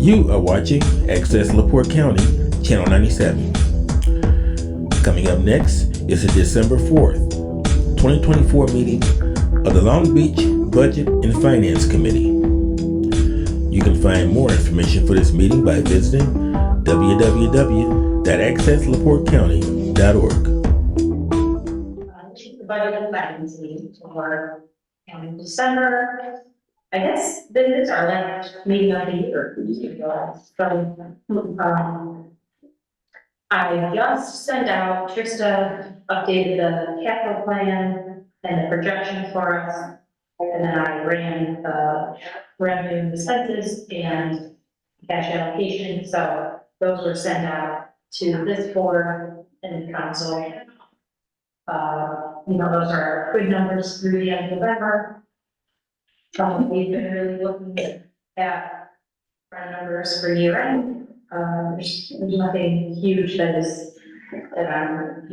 You are watching Access LaPorte County, Channel 97. Coming up next is the December 4th, 2024 meeting of the Long Beach Budget and Finance Committee. You can find more information for this meeting by visiting www.accesslaportecounty.org. The budget and finance meeting for December. I guess this is our last meeting of the year. So, I just sent out, Trista updated the capital plan and the projections for us. And then I ran the revenue and expenses and cash allocation. So those were sent out to this board and council. Those are good numbers through the end of November. We've been really looking at our numbers for year end. There's nothing huge that I'm,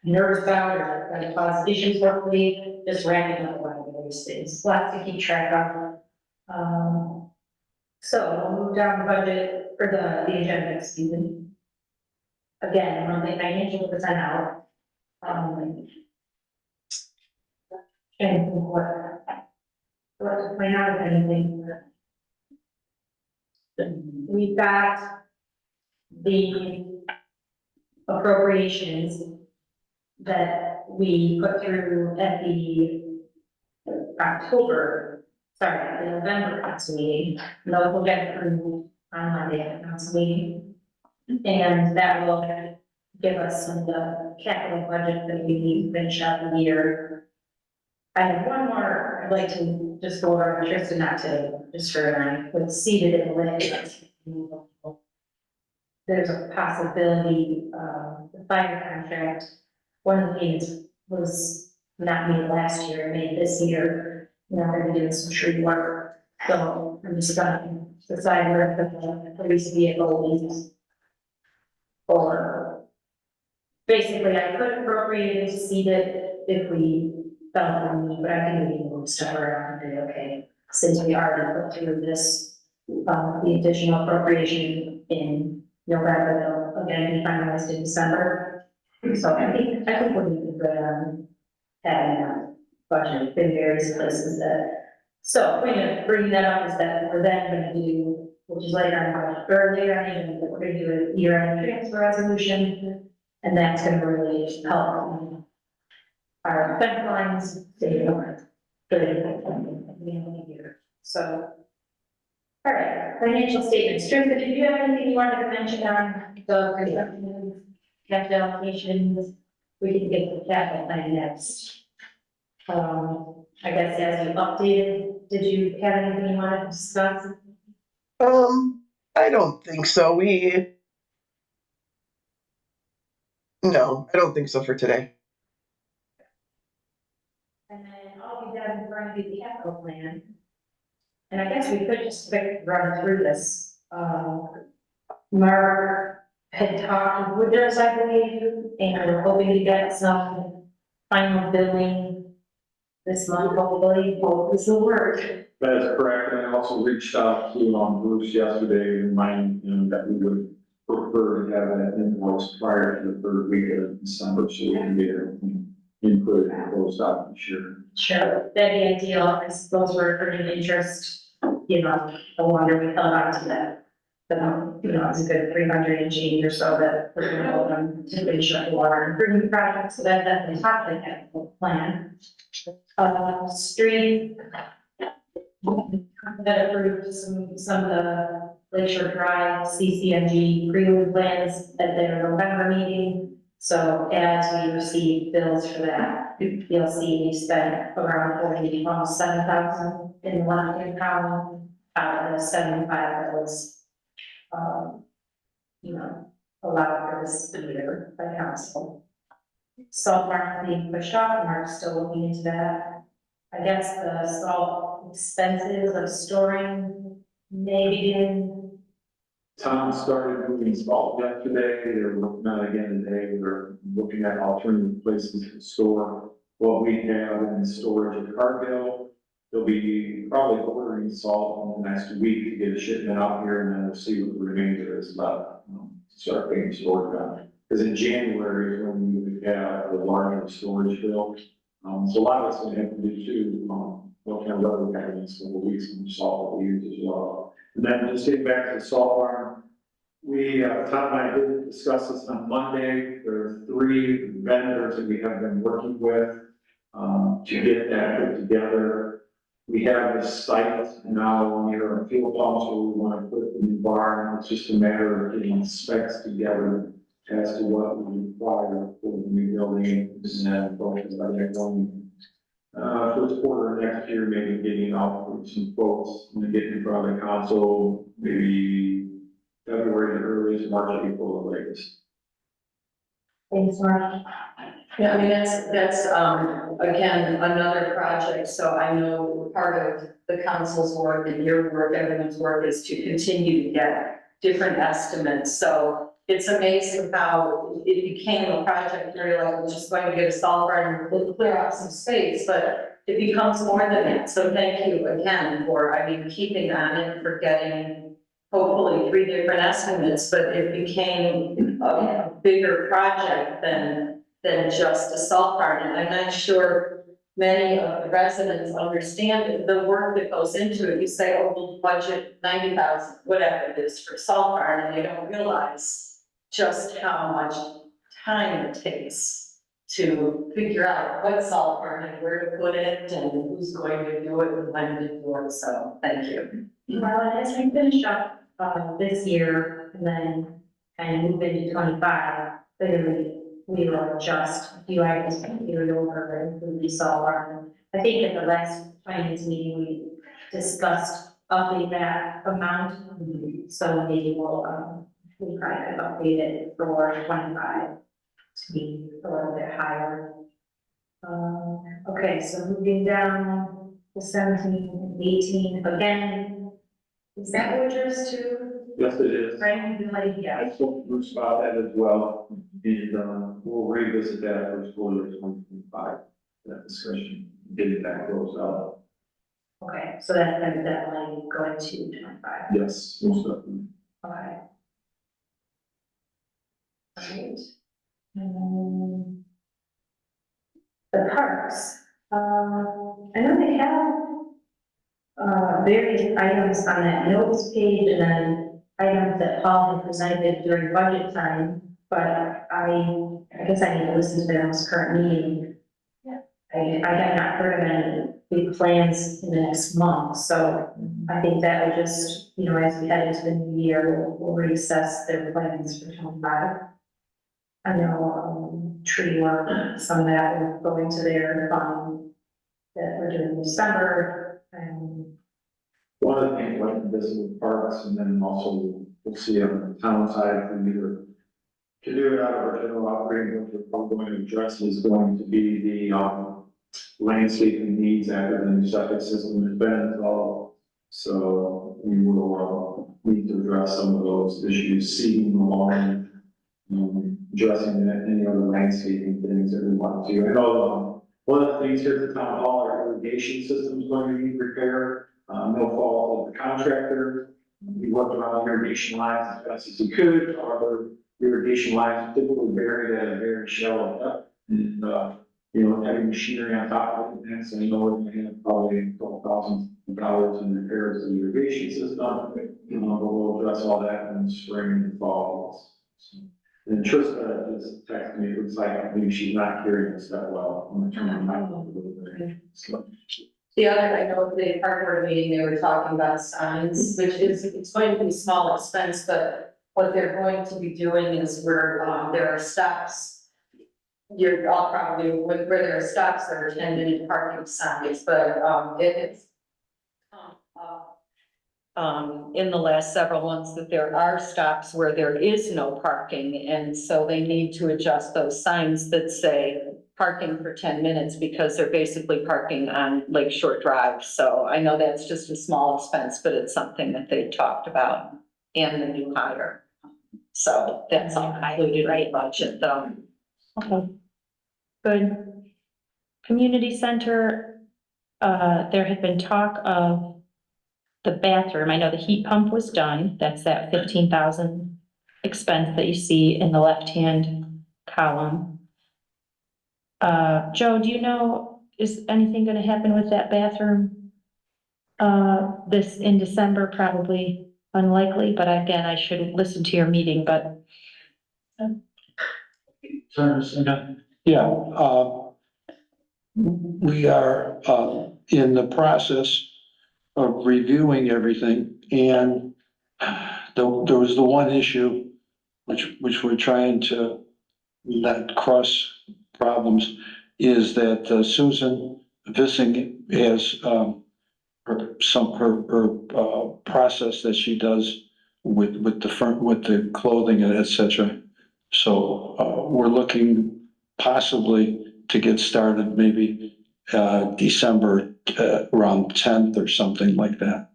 nervous about or going to cause issues for me. Just wrapping up one of those things. Lots to keep track of. So we'll move down the budget for the agenda next season. Again, monthly financials are sent out. And what to point out if anything. We've got the appropriations that we put through at the November council meeting. Those will get approved on Monday at the council meeting. And that will give us some of the capital budget that we need to finish out the year. I have one more I'd like to just go over, Tristan, not today, just for tonight, with seated in the list. There's a possibility, the fire contract, one of the payments was not made last year, made this year. They're gonna do some tree work, so I'm just gonna decide where the police vehicle is. Or basically, I could appropriate it to seed it if we felt the need, but I think we can move stuff around and do okay. Since we already put through this, the additional appropriation in November, they'll again be finalized in December. So I think we're good on having that budget in various places that. So we're gonna bring that up is that we're then gonna do, which is later on, earlier, we're gonna do a year-end transfer resolution, and that's gonna really help our fence lines stay over for the year. So, all right, financial statements. Tristan, did you have anything you wanted to mention on the projections, capital allocations? We can get the capital plan next. I guess as you updated, did you have anything you wanted to discuss? I don't think so. No, I don't think so for today. And then all we have in front of you, the capital plan. And I guess we could just run through this. Mark had talked with Wooders, I believe, and we're hoping to get some final billing this month, hopefully, hope this will work. That is correct, and I also reached out to Bruce yesterday, reminding him that we would prefer to have that invoice prior to the third week of December, so we can get everything input and closed out this year. Sure, that'd be ideal. I suppose we're earning interest, the longer we held on to that. It's a good 300 and change or so that we're going to hold them to finish up the water improvement project, so that definitely top of the capital plan. Street that approved some of the Lakeshore Drive CCMG prelude plans at their November meeting. So as we receive bills for that, you'll see we spent around almost 7,000 in the left-hand column out of the 75 that was, allowed for this year by council. Salt farm being pushed off, and we're still looking into that. I guess the salt expenses of storing maybe in. Tom started moving salt yesterday, they're looking at it again today, we're looking at alternative places to store what we have in storage at Cargill. they'll be probably ordering salt in the next week to get a shipment out here, and then we'll see what the remainder is left. Start being stored down. Because in January is when we would have the larger storage bill. So a lot of it's gonna have to do too, what kind of weather we have in the next couple of weeks, and salt that we use as well. And then just getting back to the salt farm, we, Tom and I did discuss this on Monday. There are 3 vendors that we have been working with, to get that put together. We have the site now, we are field pumps where we want to put the new barn. It's just a matter of getting specs together as to what we require for the new building. And then focus on that one. First quarter next year, maybe getting out with some folks and getting in front of the council, maybe February, the earliest, March, April, the latest. Thanks, Mark. Yeah, I mean, that's, again, another project, so I know part of the council's work and your work, everyone's work is to continue to get different estimates, so it's amazing how it became a project where you're like, we're just going to get a solver and we'll clear out some space, but it becomes more than that, so thank you again for, I mean, keeping on it, for getting hopefully 3 different estimates, but it became a bigger project than just a salt barn. And I'm not sure many of the residents understand the work that goes into it. You say, oh, we'll budget 90,000, whatever it is for salt barn, and they don't realize just how much time it takes to figure out what salt barn and where to put it and who's going to do it and when to do it. So thank you. Well, and as we finish up, this year and then kind of move into 25, clearly we will adjust a few items that carry over and we saw our, I think at the last finance meeting, we discussed upping that amount. So maybe we probably could update it for 25 to be a little bit higher. Okay, so moving down to 17 and 18 again. Is that what yours too? Yes, it is. Frank, you like, yeah. I spoke to Bruce about that as well, and, we'll revisit that for school year 2025, that discussion, get it back closed out. Okay, so that's definitely going to 25. Yes, most definitely. Okay. Alright. The parks, I know they have various items on that notes page and then items that Paul had presented during budget time, but I guess I need to listen to their most current meeting. Yeah. I have not heard of any big plans in the next month, so I think that would just, you know, as we head into the new year, we'll reassess their plans for 25. I know, tree work, some of that will go into their fund that we're doing in December, and One of the things, like to visit with parks, and then also we'll see on the town side, if we either to do it out of our general operating, which we're going to address is going to be the, landscaping needs after the new septic system has been installed. So we will, need to address some of those issues, seeding the lawn, addressing any other landscaping things that we want to. I know, one of the things here at the town hall, our irrigation system is going to need repair. No fault of the contractor. We worked around irrigation lines as best as we could. Our irrigation lines typically buried at a very shallow depth. And, having machinery on top of it, and so we're going to have probably a couple $1,000 in repairs to the irrigation system. But we'll address all that in the spring and fall. So, and Trista just texted me, it looks like I think she's not carrying this that well. I'm gonna turn my mic on a little bit. So, The other, I know at the park board meeting, they were talking about signs, which is, it's going to be small expense, but what they're going to be doing is where, there are stops. You're all probably, where there are stops, there are 10-minute parking signs, but, it's in the last several months that there are stops where there is no parking, and so they need to adjust those signs that say parking for 10 minutes because they're basically parking on Lake Shore Drive. So I know that's just a small expense, but it's something that they talked about and the new hire. So that's all included in the budget though. Okay. Good. Community center, there had been talk of the bathroom. I know the heat pump was done. That's that 15,000 expense that you see in the left-hand column. Joe, do you know, is anything gonna happen with that bathroom? This in December, probably unlikely, but again, I should listen to your meeting, but Yeah, we are, in the process of reviewing everything, and there was the one issue which we're trying to let cross problems, is that Susan Vissing has, her process that she does with the clothing and et cetera. So, we're looking possibly to get started maybe, December, around 10th or something like that.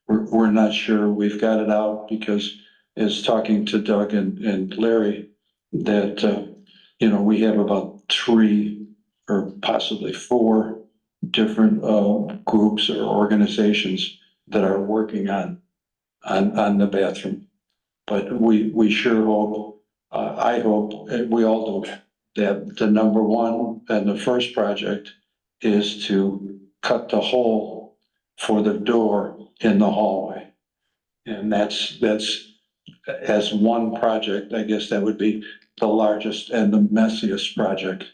We're not sure. We've got it out because is talking to Doug and Larry that, we have about 3 or possibly 4 different, groups or organizations that are working on the bathroom. But we sure hope, I hope, and we all do, that the number one and the first project is to cut the hole for the door in the hallway. And that's as one project, I guess that would be the largest and the messiest project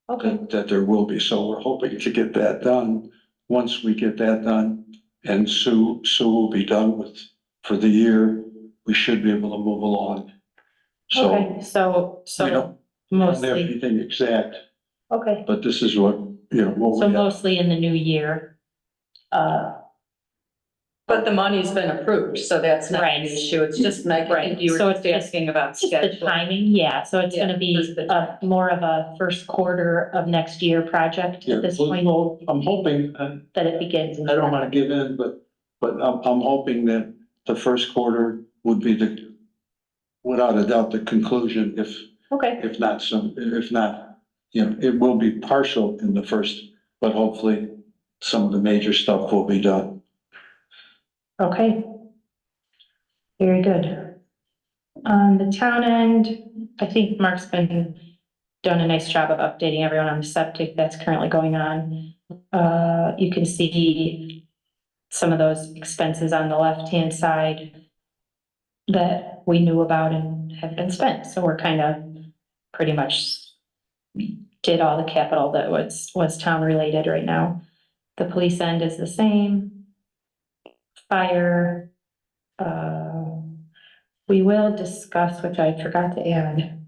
okay, that there will be. So we're hoping to get that done. Once we get that done, and Sue will be done with, for the year, we should be able to move along. So okay, so we don't have mostly, anything exact, okay, but this is what, what so we have. mostly in the new year. But the money's been approved, so that's not Right. an issue. It's just, Meg, I think Right. you were So it's just just- asking about Just the schedule. timing, yeah, so it's gonna be just the- more of a first quarter of next year project Yeah, at this well, point, well, I'm hoping, that it begins. in I don't want to give in, but I'm hoping that the first quarter would be without a doubt, the conclusion, Okay, if not, it will be partial in the first, but hopefully some of the major stuff will be done. okay. Very good. On the town end, I think Mark's done a nice job of updating everyone on the septic that's currently going on. You can see some of those expenses on the left-hand side that we knew about and have been spent, so we're kind of pretty much did all the capital that was town related right now. The police end is the same. Fire, we will discuss, which I forgot to add,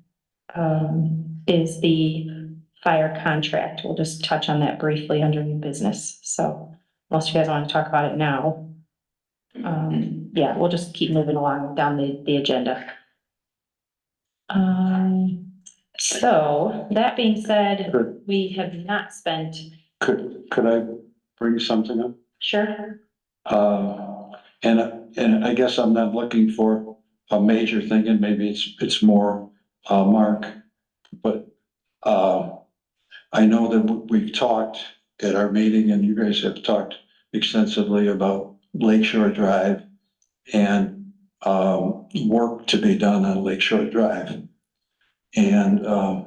is the fire contract. We'll just touch on that briefly under new business. So most of you guys want to talk about it now. Yeah, we'll just keep moving along down the agenda. So that being said, Could, we have not spent, could I bring something up? sure, And I guess I'm not looking for a major thing, and maybe it's more, Mark, but, I know that we've talked at our meeting, and you guys have talked extensively about Lakeshore Drive and, work to be done on Lakeshore Drive. And I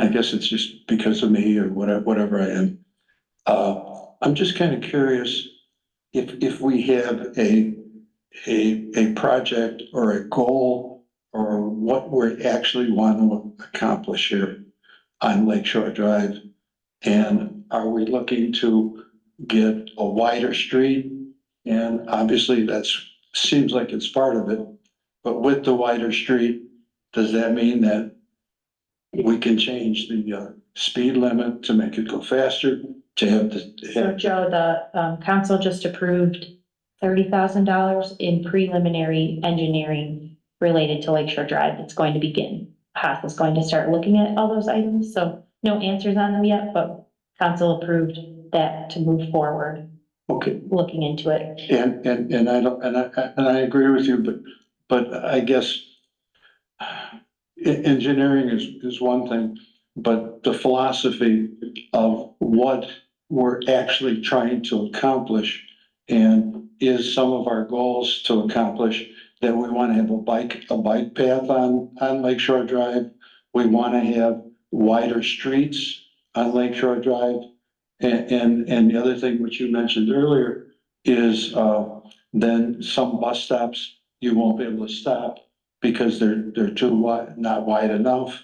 guess it's just because of me or whatever I am. I'm just kind of curious if we have a project or a goal or what we actually want to accomplish here on Lakeshore Drive. And are we looking to get a wider street? And obviously seems like it's part of it, but with the wider street, does that mean that we can change the speed limit to make it go faster, to have so Joe, the council just approved $30,000 in preliminary engineering related to Lakeshore Drive that's going to begin. Haas is going to start looking at all those items, so no answers on them yet, but council approved that to move forward, Okay, looking into it. and I don't, and I agree with you, but I guess engineering is one thing, but the philosophy of what we're actually trying to accomplish, and is some of our goals to accomplish that we want to have a bike path on Lakeshore Drive. We want to have wider streets on Lakeshore Drive. And the other thing which you mentioned earlier is, then some bus stops, you won't be able to stop because they're too wide, not wide enough.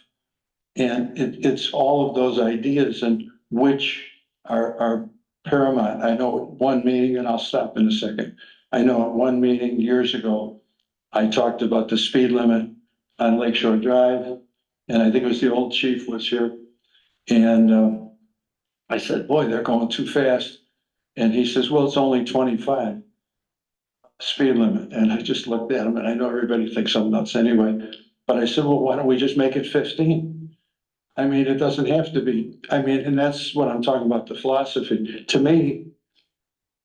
And it's all of those ideas and which are paramount. I know at one meeting, and I'll stop in a second. I know at one meeting years ago, I talked about the speed limit on Lakeshore Drive, and I think it was the old chief was here. And I said, boy, they're going too fast. And he says, well, it's only 25 speed limit. And I just looked at him, and I know everybody thinks I'm nuts anyway, but I said, well, why don't we just make it 15? I mean, it doesn't have to be. I mean, and that's what I'm talking about, the philosophy. To me,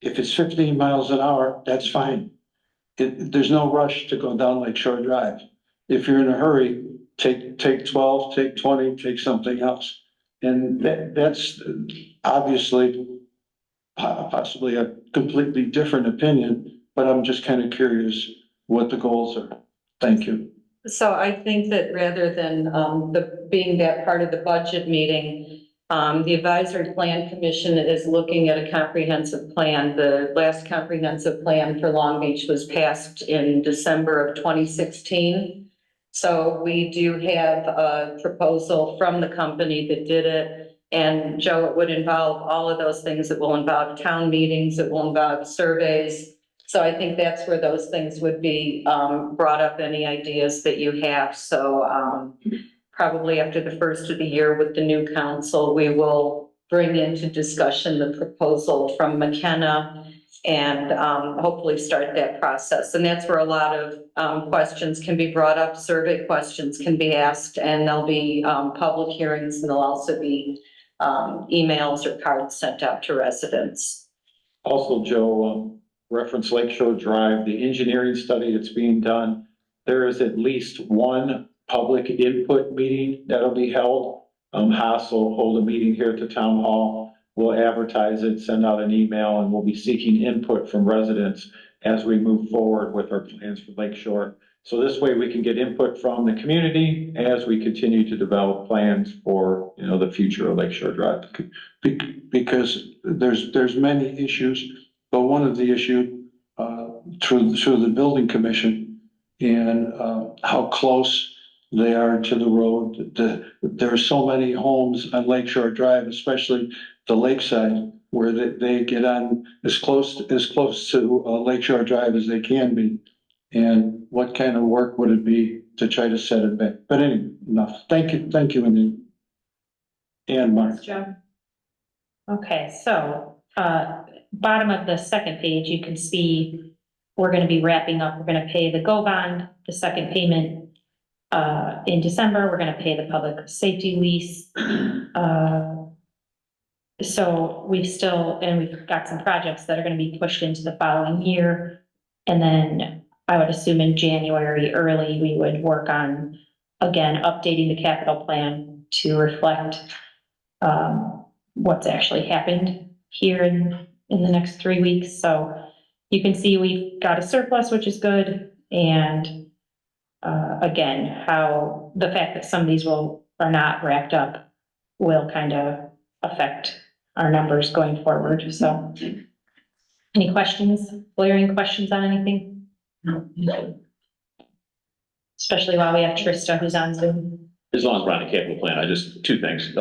if it's 15 miles an hour, that's fine. There's no rush to go down Lakeshore Drive. If you're in a hurry, take 12, take 20, take something else. And that's obviously possibly a completely different opinion, but I'm just kind of curious what the goals are. Thank you. So I think that rather than being that part of the budget meeting, the Advisory Plan Commission is looking at a comprehensive plan. The last comprehensive plan for Long Beach was passed in December of 2016. So we do have a proposal from the company that did it. And Joe, it would involve all of those things. It will involve town meetings, it will involve surveys. So I think that's where those things would be brought up, any ideas that you have. So probably after the first of the year with the new council, we will bring into discussion the proposal from McKenna and hopefully start that process. And that's where a lot of questions can be brought up, survey questions can be asked, and there'll be public hearings, and there'll also be emails or cards sent out to residents. Also, Joe, reference Lakeshore Drive, the engineering study that's being done. There is at least one public input meeting that'll be held. Haas will hold a meeting here at the town hall. We'll advertise it, send out an email, and we'll be seeking input from residents as we move forward with our plans for Lakeshore. So this way we can get input from the community as we continue to develop plans for, you know, the future of Lakeshore Drive. Because there's many issues, but one of the issues through the building commission and how close they are to the road. There are so many homes on Lakeshore Drive, especially the lakeside, where they get on as close to Lakeshore Drive as they can be. And what kind of work would it be to try to set it back? But anyway, enough. Thank you, and Mark. Joe. Okay, so bottom of the second page, you can see we're going to be wrapping up. We're going to pay the GO bond, the second payment in December. We're going to pay the public safety lease. So we've got some projects that are going to be pushed into the following year. And then I would assume in January early, we would work on, again, updating the capital plan to reflect what's actually happened here in the next 3 weeks. So you can see we've got a surplus, which is good. And again, how the fact that some of these are not wrapped up will kind of affect our numbers going forward. So any questions, blaring questions on anything? No. Especially while we have Trista who's on Zoom. As long as we're on the capital plan, two things.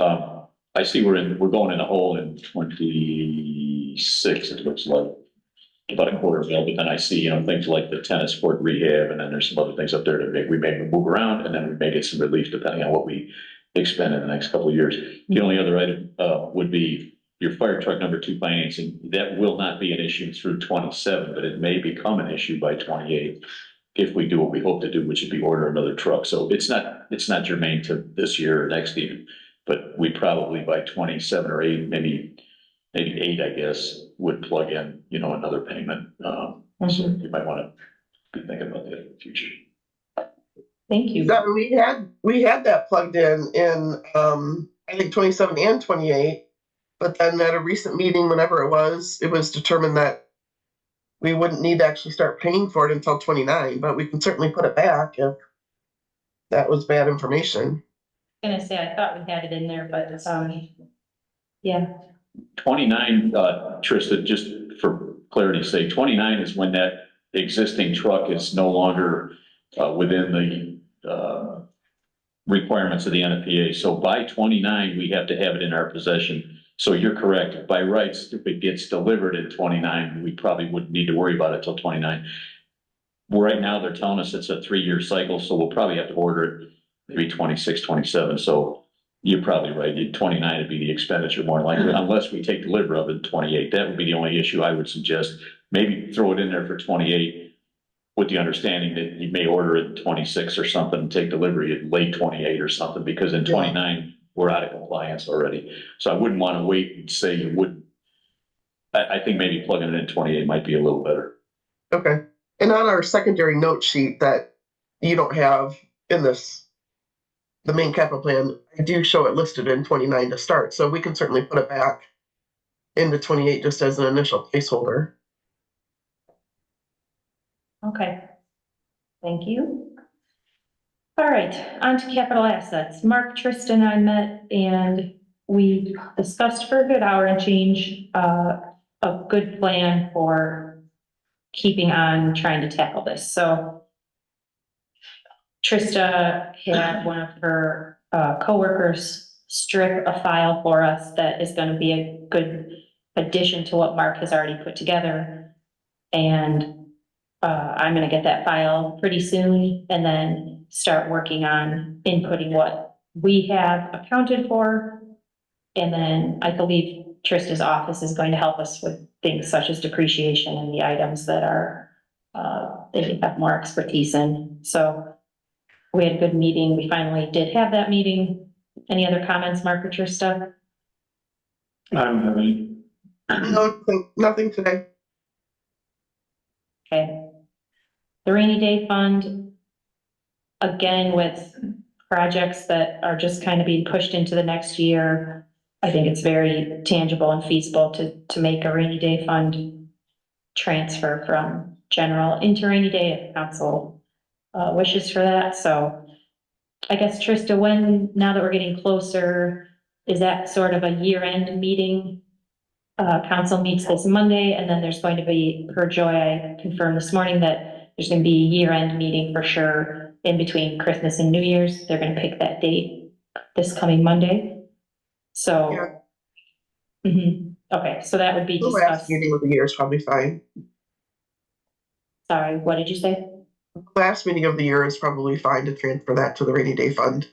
I see we're going in a hole in 26, it looks like. About a quarter mil, but then I see, things like the tennis court rehab, and then there's some other things up there that we may move around, and then we may get some relief depending on what we expend in the next couple of years. The only other item would be your fire truck number 2 financing. That will not be an issue through 27, but it may become an issue by 28 if we do what we hope to do, which would be order another truck. So it's not germane to this year or next even, but we probably by 27 or 8, maybe 8, I guess, would plug in, another payment. So you might want to be thinking about that in the future. Thank you. That we had that plugged in I think 27 and 28. But then at a recent meeting, whenever it was determined that we wouldn't need to actually start paying for it until 29, but we can certainly put it back if that was bad information. Gonna say, I thought we had it in there, but, yeah, 29, Trista, just for clarity's sake, 29 is when that existing truck is no longer within the requirements of the NFPA. So by 29, we have to have it in our possession. So you're correct. By rights, if it gets delivered in 29, we probably wouldn't need to worry about it till 29. Right now, they're telling us it's a 3-year cycle, so we'll probably have to order it maybe 26, 27. So you're probably right. 29 would be the expenditure more likely, unless we take delivery of it in 28. That would be the only issue I would suggest. Maybe throw it in there for 28 with the understanding that you may order it in 26 or something and take delivery in late 28 or something, because in 29, we're out of compliance already. So I wouldn't want to wait and say you wouldn't. I think maybe plugging it in 28 might be a little better. Okay. And on our secondary note sheet that you don't have in this, the main capital plan, I do show it listed in 29 to start, so we can certainly put it back into 28 just as an initial placeholder. okay. Thank you. All right, on to capital assets. Mark, Tristan, and I met and we discussed for a good hour and change, a good plan for keeping on trying to tackle this. So Trista had one of her coworkers strip a file for us that is going to be a good addition to what Mark has already put together. And I'm going to get that file pretty soon and then start working on inputting what we have accounted for. And then I believe Trista's office is going to help us with things such as depreciation and the items that are, they have more expertise in. So we had a good meeting. We finally did have that meeting. Any other comments, Mark or Trista? I don't have any. No, nothing today. Okay. The rainy day fund, again, with projects that are just kind of being pushed into the next year, I think it's very tangible and feasible to make a rainy day fund transfer from general into rainy day if council wishes for that. So I guess Trista, now that we're getting closer, is that sort of a year-end meeting? Council meets this Monday, and then there's going to be, per Joy, I confirmed this morning that there's going to be a year-end meeting for sure in between Christmas and New Year's. They're going to pick that date this coming Monday. So, okay, so that would be The last discussed. meeting of the year is probably fine. Sorry, what did you say? Last meeting of the year is probably fine to transfer that to the rainy day fund.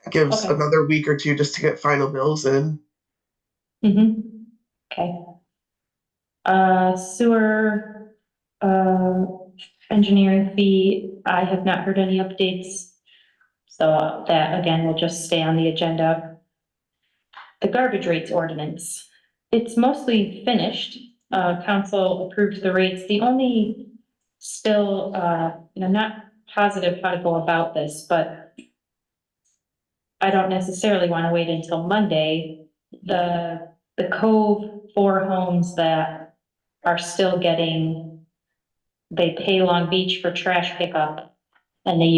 That gives Okay. another week or two just to get final bills in. Okay. Sewer, engineering fee, I have not heard any updates. So that again will just stay on the agenda. The garbage rates ordinance, it's mostly finished. Council approved the rates. The only still, and I'm not positive how to go about this, but I don't necessarily want to wait until Monday. The Cove 4 homes that are still they pay Long Beach for trash pickup and they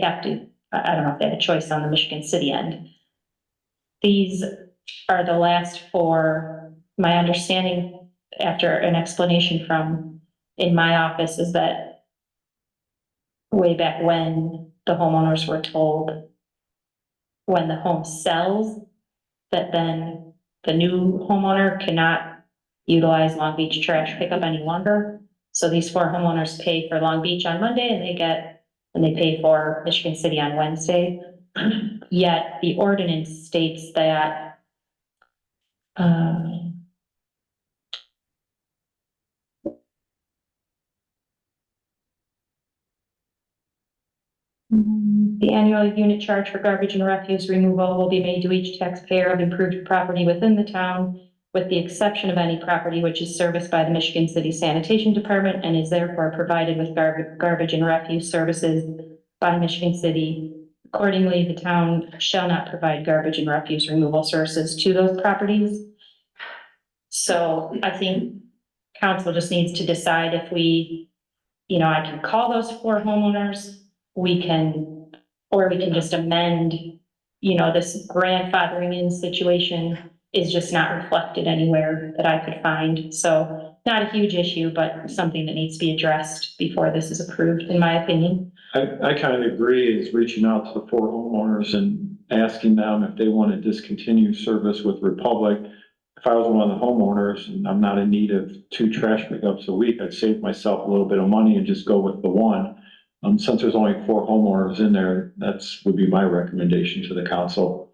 have to, I don't know if they have a choice on the Michigan City end. These are the last 4, my understanding after an explanation from in my office is that way back when the homeowners were told when the home sells, that then the new homeowner cannot utilize Long Beach trash pickup any longer. So these 4 homeowners pay for Long Beach on Monday and they pay for Michigan City on Wednesday. Yet the ordinance states that the annual unit charge for garbage and refuse removal will be made to each taxpayer of improved property within the town, with the exception of any property which is serviced by the Michigan City Sanitation Department and is therefore provided with garbage and refuse services by Michigan City. accordingly, the town shall not provide garbage and refuse removal services to those properties. So I think council just needs to decide if we, I can call those 4 homeowners, or we can just amend, this grandfathering in situation is just not reflected anywhere that I could find. So not a huge issue, but something that needs to be addressed before this is approved, in my opinion. I kind of agree, is reaching out to the 4 homeowners and asking them if they want to discontinue service with Republic. If I was one of the homeowners and I'm not in need of 2 trash pickups a week, I'd save myself a little bit of money and just go with the 1. Since there's only 4 homeowners in there, would be my recommendation to the council.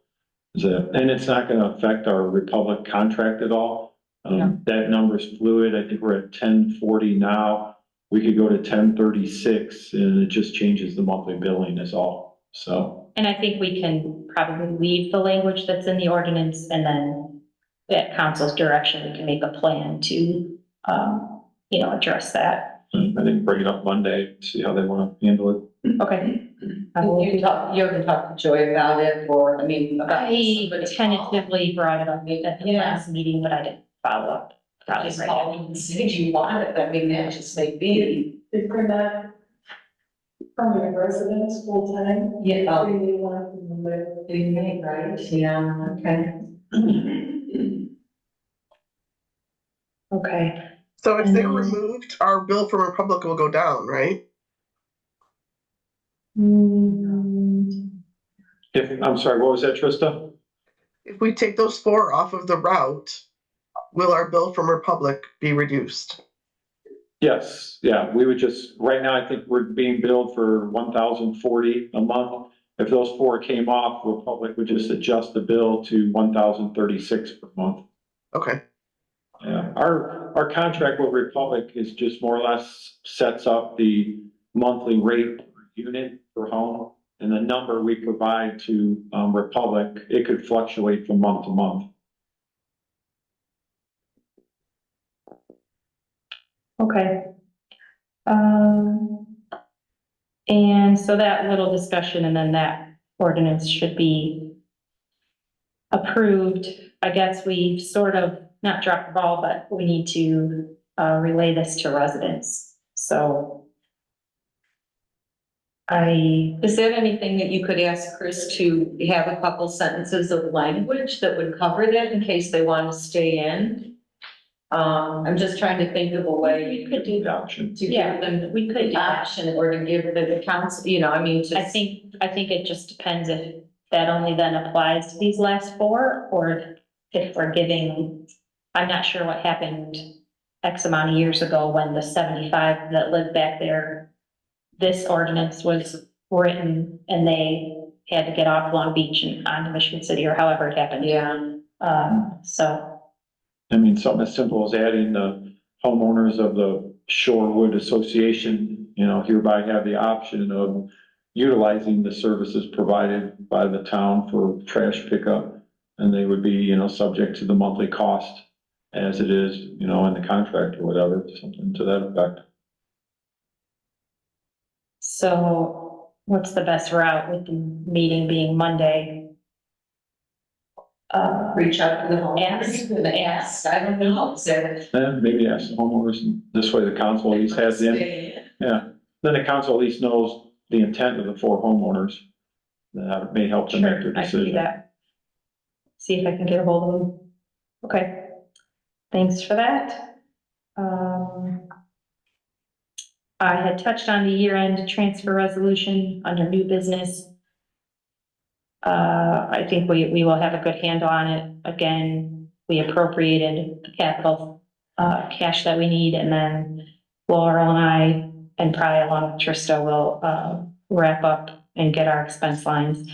And it's not gonna affect our Republic contract at all. That number's fluid. I think we're at 1040 now. We could go to 1036 and it just changes the monthly billing is all, so. And I think we can probably leave the language that's in the ordinance, and then at council's direction, we can make a plan to, address that. I think bring it up Monday, see how they want to handle it. Okay. You haven't talked to Joy about it, or, about I somebody tentatively brought it up at the Yeah. last meeting, but I didn't follow up. Probably just right. call and say, do you want it? That just may be. Is that permanent residence full time? Yeah. Really want them to live. They may, right? Yeah, okay. Okay. So if they're Mm. removed, our bill from Republic will go down, right? I'm sorry, what was that, Trista? If we take those 4 off of the route, will our bill from Republic be reduced? Yes, yeah, we would just, right now, I think we're being billed for 1,040 a month. If those 4 came off, Republic would just adjust the bill to 1,036 per month. Okay, Yeah, our contract with Republic is just more or less sets up the monthly rate per unit per home. And the number we provide to Republic, it could fluctuate from month to month. Okay. And so that little discussion and then that ordinance should be approved. I guess we sort of, not dropped the ball, but we need to relay this to residents. So Is there anything that you could ask Chris to have a couple sentences of language that would cover that in case they want to stay in? I'm just trying to think of a way we could do The option. to Yeah, give them we could do the that. option or to give the council, just. I think it just depends if that only then applies to these last 4, or if we're giving, I'm not sure what happened X amount of years ago when the 75 that lived back there, this ordinance was written and they had to get off Long Beach and on to Michigan City, or however it happened. Yeah, So, I mean, something as simple as adding the homeowners of the Shorewood Association, hereby have the option of utilizing the services provided by the town for trash pickup. And they would be, subject to the monthly cost as it is, in the contract or whatever, something to that effect. so what's the best route with the meeting being Monday? reach out to the Ask. homeowners and ask, I don't know, so. And maybe ask the homeowners, and this way the council at least has the, then the council at least knows the intent of the 4 homeowners. That may help them make their Sure, I can do decision. that. See if I can get a hold of them. Okay, thanks for that. I had touched on the year-end transfer resolution under new business. I think we will have a good handle on it. Again, we appropriated the capital, cash that we need, and then Laurel and I, and probably along with Trista, will, wrap up and get our expense lines.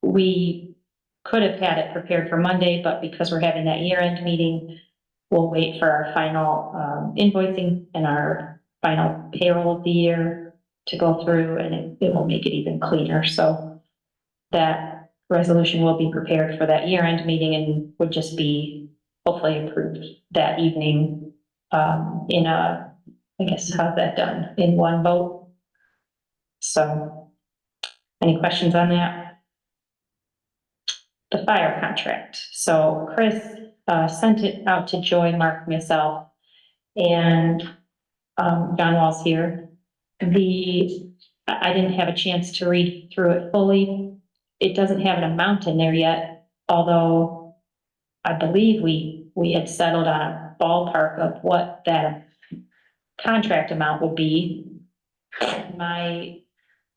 We could have had it prepared for Monday, but because we're having that year-end meeting, we'll wait for our final, invoicing and our final payroll of the year to go through, and it will make it even cleaner. So that resolution will be prepared for that year-end meeting and would just be hopefully approved that evening, in a, I guess, how's that done? In one vote? So Any questions on that? The fire contract. So Chris, sent it out to Joy, Mark, myself, and, John Wall's here. I didn't have a chance to read through it fully. It doesn't have an amount in there yet, although I believe we had settled on a ballpark of what that contract amount would be. My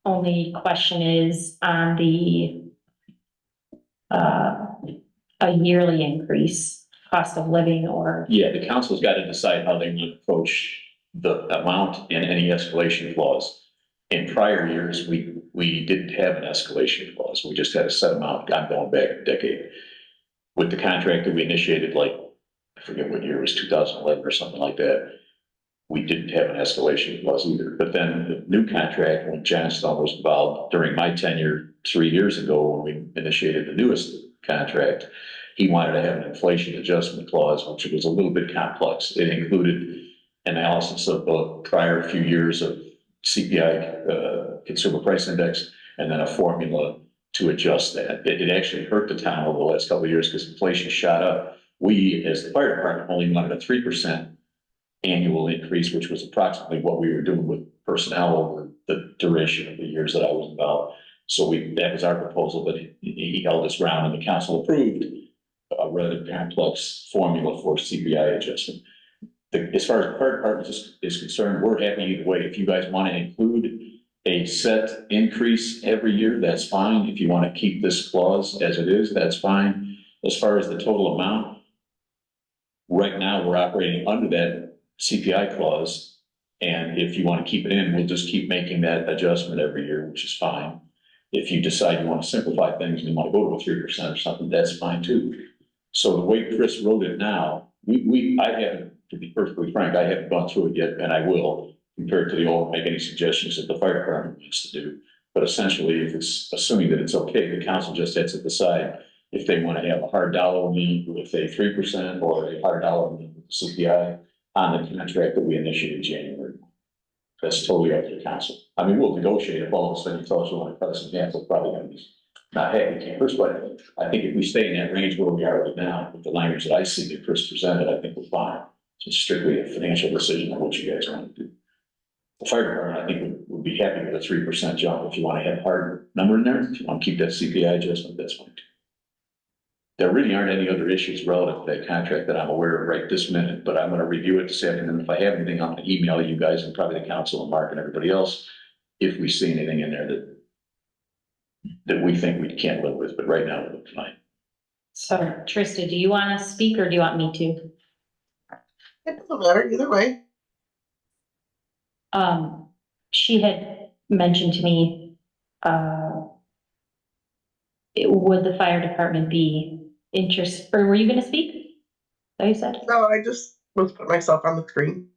only question is on the, a yearly increase, cost of living or, Yeah, the council's got to decide how they want to approach the amount and any escalation clause. In prior years, we didn't have an escalation clause. We just had a set amount. I'm going back a decade. With the contract that we initiated, like, I forget what year it was, 2011 or something like that. We didn't have an escalation clause either. But then the new contract, when Johnstone was involved during my tenure 3 years ago, when we initiated the newest contract, he wanted to have an inflation adjustment clause, which was a little bit complex. It included analysis of the prior few years of CPI, Consumer Price Index, and then a formula to adjust that. It actually hurt the town over the last couple of years because inflation shot up. We, as the fire department, only wanted a 3% annual increase, which was approximately what we were doing with personnel over the duration of the years that I was involved. So that was our proposal, but he held us ground and the council approved a rather complex formula for CPI adjustment. As far as the fire department is concerned, we're happy either way. If you guys want to include a set increase every year, that's fine. If you want to keep this clause as it is, that's fine. As far as the total amount, right now we're operating under that CPI clause. And if you want to keep it in, we'll just keep making that adjustment every year, which is fine. If you decide you want to simplify things and you want to go to a 3% or something, that's fine too. So the way Chris wrote it now, I haven't, to be perfectly frank, I haven't gone through it yet, and I will, compared to the old, make any suggestions that the fire department needs to do. But essentially, if it's assuming that it's okay, the council just has to decide if they want to have a hard dollar amount with a 3% or a hard dollar amount with CPI on the contract that we initiated in January. That's totally up to the council. I mean, we'll negotiate. If all of a sudden you tell us you want to cut us in half, we're probably going to be not happy campers, but I think if we stay in that range where we are right now, with the language that I see that Chris presented, I think we're fine. It's strictly a financial decision on what you guys want to do. The fire department, I think, would be happy with a 3% jump. If you want to have a hard number in there, if you want to keep that CPI adjustment, that's fine too. There really aren't any other issues relative to that contract that I'm aware of right this minute, but I'm going to review it this afternoon. If I have anything, I'm going to email you guys and probably the council and Mark and everybody else if we see anything in there that we think we can't live with, but right now it looks fine. so Trista, do you want to speak or do you want me to? It doesn't matter either way. She had mentioned to me, would the fire department be interested, or were you gonna speak? That you said? No, I just was putting myself on the screen.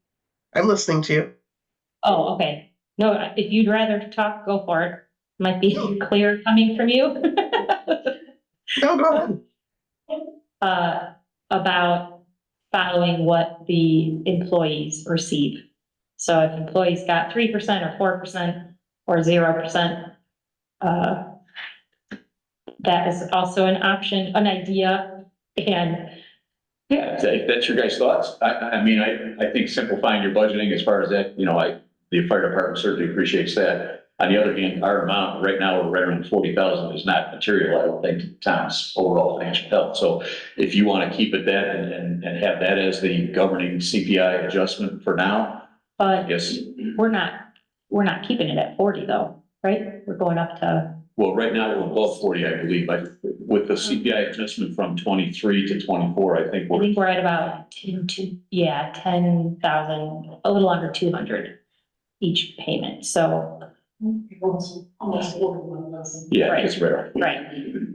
I'm listening to you. Oh, okay. No, if you'd rather talk, go for it. Might be clear coming from you. No, go ahead. About following what the employees receive. So if employees got 3% or 4% or 0%, that is also an option, an idea, and Yeah, if that's your guys' thoughts. I mean, I think simplifying your budgeting as far as that, the fire department certainly appreciates that. On the other hand, our amount right now, we're right around 40,000 is not material, I don't think, to the town's overall financial health. So if you want to keep it that and have that as the governing CPI adjustment for now, but yes. we're not keeping it at 40 though, right? We're going up to, Well, right now we're above 40, I believe, but with the CPI adjustment from 23 to 24, I think I we're, think we're at about 10,000, a little under 200 each payment. So, Almost 41,000. yeah, Right. it's rare. right.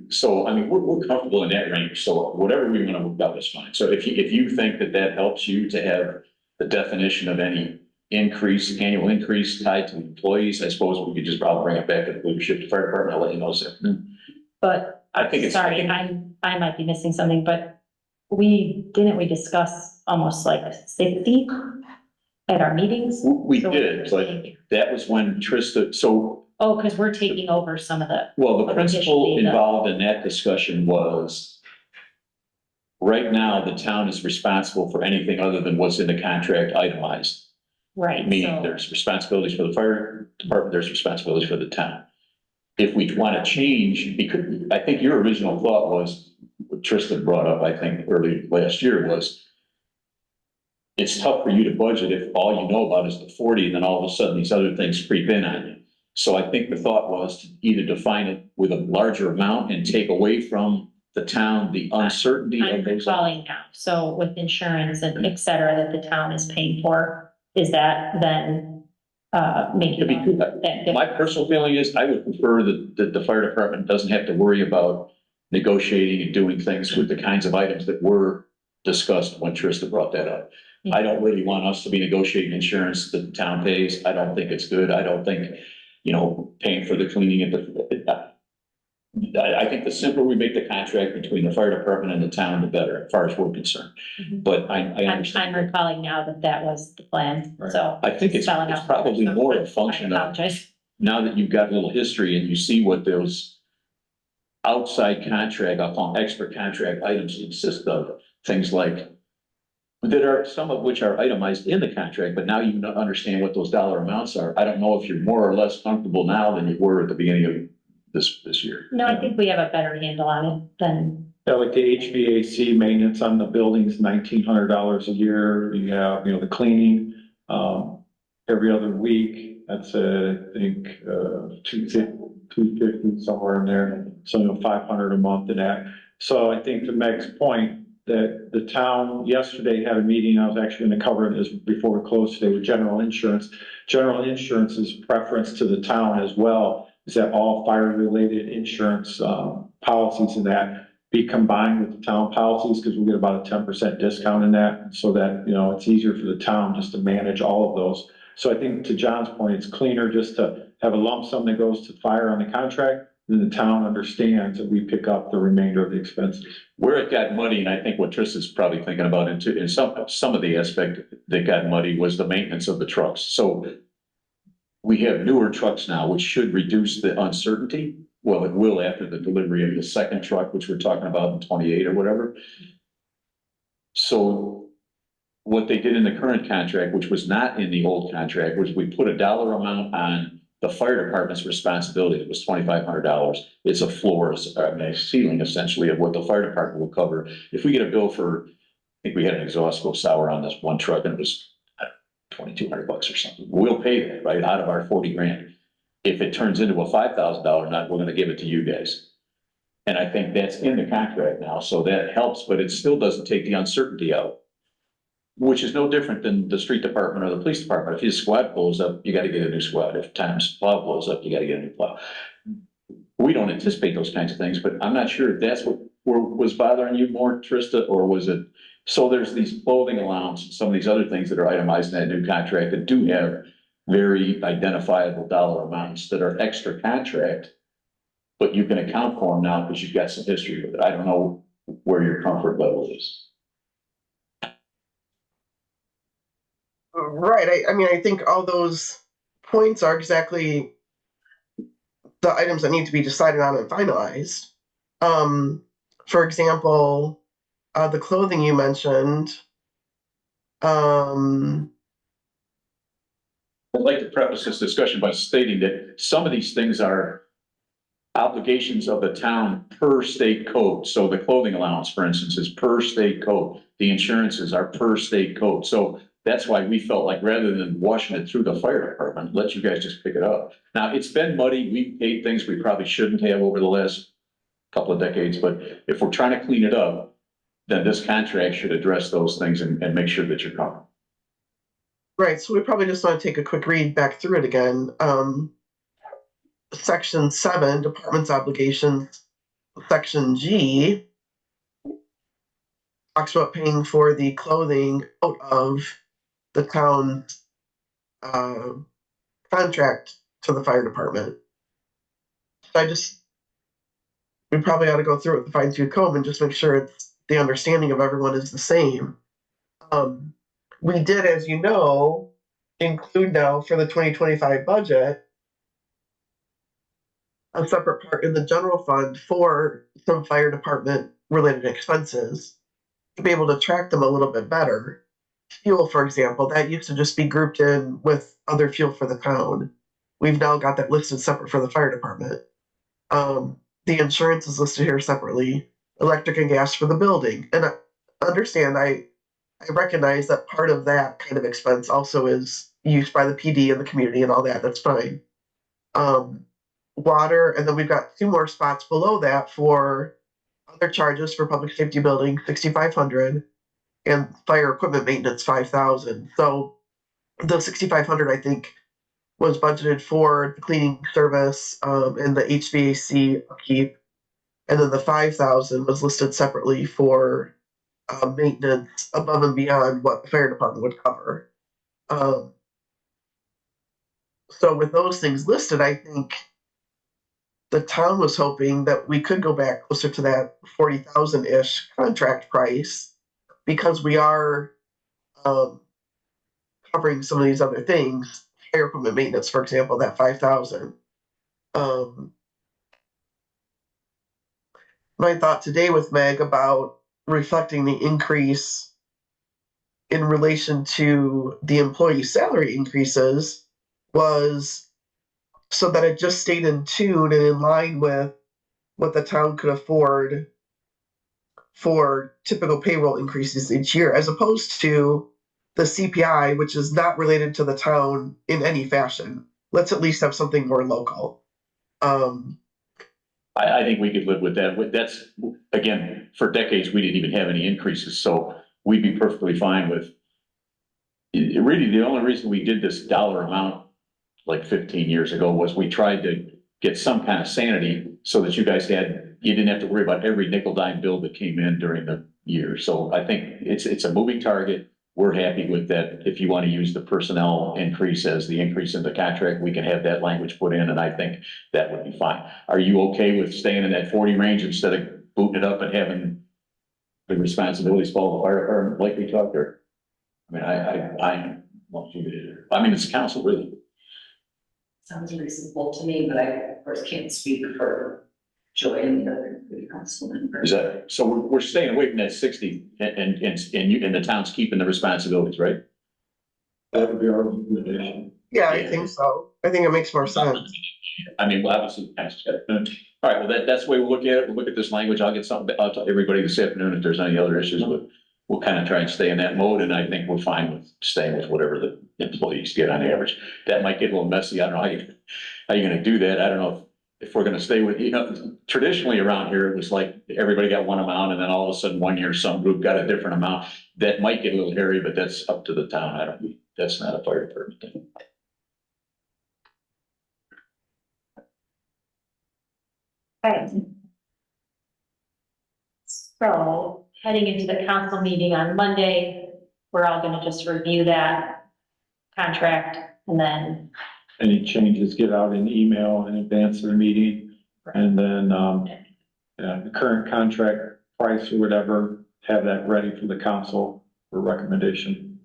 So, I mean, we're comfortable in that range, so whatever we want to work out is fine. So if you think that helps you to have the definition of any annual increase tied to employees, I suppose we could just probably bring it back to the leadership of the fire department. I'll let you know this afternoon. But I think it's. sorry, I might be missing something, but we discuss almost like 60 at our meetings? We So did, but that was when Trista, so Oh, because we're taking over some of the, Well, the But principle initially, the- involved in that discussion was right now, the town is responsible for anything other than what's in the contract itemized. right, Meaning so, there's responsibilities for the fire department, there's responsibilities for the town. If we want to change, because I think your original thought was, what Tristan brought up, I think early last year was, it's tough for you to budget if all you know about is the 40 and then all of a sudden these other things creep in on you. So I think the thought was to either define it with a larger amount and take away from the town the uncertainty I'm of those. recalling now, so with insurance and et cetera that the town is paying for, is that then, making that difference? My personal feeling is I would prefer that the fire department doesn't have to worry about negotiating and doing things with the kinds of items that were discussed when Trista brought that up. I don't really want us to be negotiating insurance that the town pays. I don't think it's good. I don't think, paying for the cleaning of the, I think the simpler we make the contract between the fire department and the town, the better, as far as we're concerned. Mhm. But I I'm understand. recalling now that was the plan, so. I think it's spelling out- probably more a I function of, apologize. now that you've got a little history and you see what those outside contract, I'll call them expert contract items consist of, things like, that are, some of which are itemized in the contract, but now you understand what those dollar amounts are. I don't know if you're more or less comfortable now than you were at the beginning of this year. No, I think we have a better handle on it than, Yeah, like the HVAC maintenance on the buildings, $1,900 a year. You have, the cleaning, every other week. That's, I think, 250 somewhere in there. So, 500 a month in that. So I think to Meg's point, that the town yesterday had a meeting, I was actually gonna cover this before we closed today, with general insurance. General insurance's preference to the town as well is that all fire-related insurance, policies in that be combined with the town policies, because we get about a 10% discount in that, so that, it's easier for the town just to manage all of those. So I think to John's point, it's cleaner just to have a lump sum that goes to fire on the contract, then the town understands that we pick up the remainder of the expenses. Where it got muddy, and I think what Tristan's probably thinking about in some of the aspect that got muddy was the maintenance of the trucks. So we have newer trucks now, which should reduce the uncertainty. Well, it will after the delivery of the second truck, which we're talking about in 28 or whatever. So what they did in the current contract, which was not in the old contract, was we put a dollar amount on the fire department's responsibility. It was $2,500. It's a floor, a ceiling essentially of what the fire department will cover. If we get a bill for, I think we had an exhaust go sour on this one truck and it was $2,200 or something. We'll pay that right out of our 40 grand. If it turns into a $5,000 nut, we're going to give it to you guys. And I think that's in the contract now. So that helps, but it still doesn't take the uncertainty out. Which is no different than the street department or the police department. If his squad blows up, you gotta get a new squad. If Tom's plow blows up, you gotta get a new plow. We don't anticipate those kinds of things, but I'm not sure if that's what was bothering you more, Trista, or was it? So there's these clothing allowance and some of these other things that are itemized in that new contract that do have very identifiable dollar amounts that are extra contract, but you can account for them now because you've got some history with it. I don't know where your comfort level is. Right, I mean, I think all those points are exactly the items that need to be decided on and finalized. For example, the clothing you mentioned. I'd like to preface this discussion by stating that some of these things are obligations of the town per state code. So the clothing allowance, for instance, is per state code. The insurances are per state code. So that's why we felt like rather than washing it through the fire department, let you guys just pick it up. Now, it's been muddy. We've paid things we probably shouldn't have over the last couple of decades, but if we're trying to clean it up, then this contract should address those things and make sure that you're covered. Right, so we probably just want to take a quick read back through it again. Section 7, department's obligations. Section G talks about paying for the clothing out of the town contract to the fire department. We probably ought to go through it with the fine-tooth comb and just make sure it's the understanding of everyone is the same. We did, as you know, include now for the 2025 budget a separate part in the general fund for some fire department related expenses to be able to track them a little bit better. Fuel, for example, that used to just be grouped in with other fuel for the town. We've now got that listed separate for the fire department. The insurance is listed here separately, electric and gas for the building. And I understand, I recognize that part of that kind of expense also is used by the PD and the community and all that, that's fine. Water, and then we've got 2 more spots below that for other charges for public safety building, 6,500, and fire equipment maintenance, 5,000. So the 6,500, I think, was budgeted for the cleaning service, and the HVAC upkeep. And then the 5,000 was listed separately for maintenance above and beyond what the fire department would cover. So with those things listed, I think the town was hoping that we could go back closer to that 40,000-ish contract price, because we are covering some of these other things, fire equipment maintenance, for example, that 5,000. My thought today with Meg about reflecting the increase in relation to the employee salary increases was so that it just stayed in tune and in line with what the town could afford for typical payroll increases each year, as opposed to the CPI, which is not related to the town in any fashion. Let's at least have something more local. I think we could live with that. That's, again, for decades, we didn't even have any increases, so we'd be perfectly fine with. Really, the only reason we did this dollar amount like 15 years ago was we tried to get some kind of sanity so that you didn't have to worry about every nickel dime bill that came in during the year. So I think it's a moving target. We're happy with that. If you want to use the personnel increase as the increase in the contract, we can have that language put in, and I think that would be fine. Are you okay with staying in that 40 range instead of booting it up and having the responsibilities fall to the fire department like we talked there? I mean, I want you to, I mean, it's council really. Sounds reasonable to me, but I, of course, can't speak for Joy and the other council members. Is that, so we're staying away from that 60 and the town's keeping the responsibilities, right? That would be our recommendation. Yeah, I think so. I think it makes more sense. I mean, well, obviously, all right, well, that's the way we'll look at it. We'll look at this language. I'll get something out to everybody this afternoon if there's any other issues, but we'll kind of try and stay in that mode, and I think we're fine with staying with whatever the employees get on average. That might get a little messy. I don't know how you're gonna do that. I don't know if we're gonna stay with, traditionally around here, it was like everybody got one amount, and then all of a sudden 1 year, some group got a different amount. That might get a little hairy, but that's up to the town. That's not a fire department thing. Okay. So heading into the council meeting on Monday, we're all gonna just review that contract and then. Any changes get out in email in advance of the meeting, and then, the current contract price or whatever, have that ready for the council for recommendation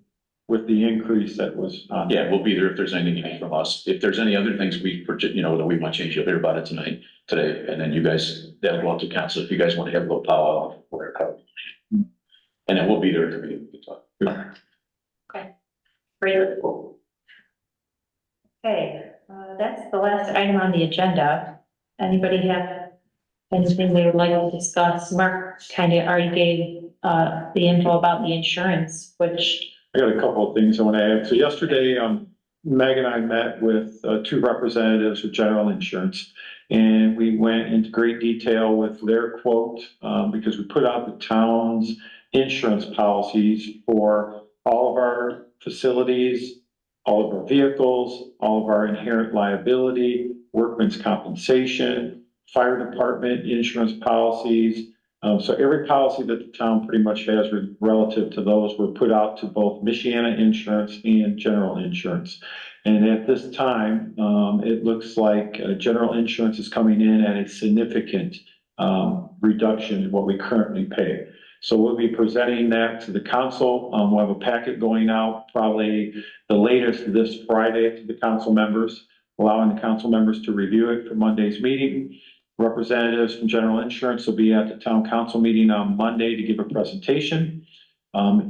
with the increase that was on. Yeah, we'll be there if there's anything you need from us. If there's any other things that we want to change, you'll hear about it today, and then you guys, that'll go out to council. If you guys want to have a little powwow, and then we'll be there at the meeting. We can talk. Okay. Great. Okay, that's the last item on the agenda. Anybody have anything they would like to discuss? Mark kind of already gave the info about the insurance, which. I got a couple of things I want to add. So yesterday, Meg and I met with 2 representatives of General Insurance, and we went into great detail with their quote, because we put out the town's insurance policies for all of our facilities, all of our vehicles, all of our inherent liability, workman's compensation, fire department insurance policies. So every policy that the town pretty much has relative to those were put out to both Michiana Insurance and General Insurance. And at this time, it looks like General Insurance is coming in at a significant reduction in what we currently pay. So we'll be presenting that to the council. We'll have a packet going out probably the latest this Friday to the council members. allowing the council members to review it for Monday's meeting. Representatives from General Insurance will be at the town council meeting on Monday to give a presentation.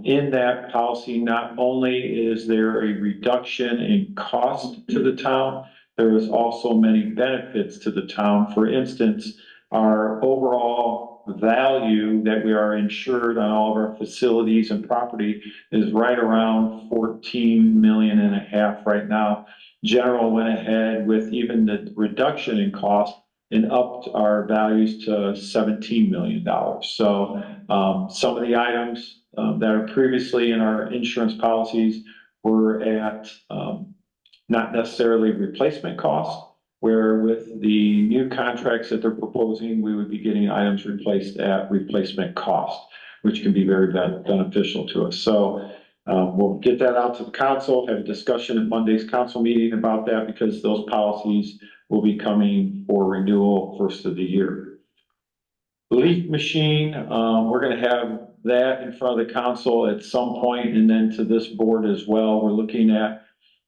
In that policy, not only is there a reduction in cost to the town, there is also many benefits to the town. For instance, our overall value that we are insured on all of our facilities and property is right around 14 million and a half right now. General went ahead with even the reduction in cost and upped our values to $17 million. So some of the items that are previously in our insurance policies were at not necessarily replacement cost, where with the new contracts that they're proposing, we would be getting items replaced at replacement cost, which can be very beneficial to us. So we'll get that out to the council, have a discussion at Monday's council meeting about that, because those policies will be coming for renewal first of the year. Leaf machine, we're gonna have that in front of the council at some point, and then to this board as well. We're looking at,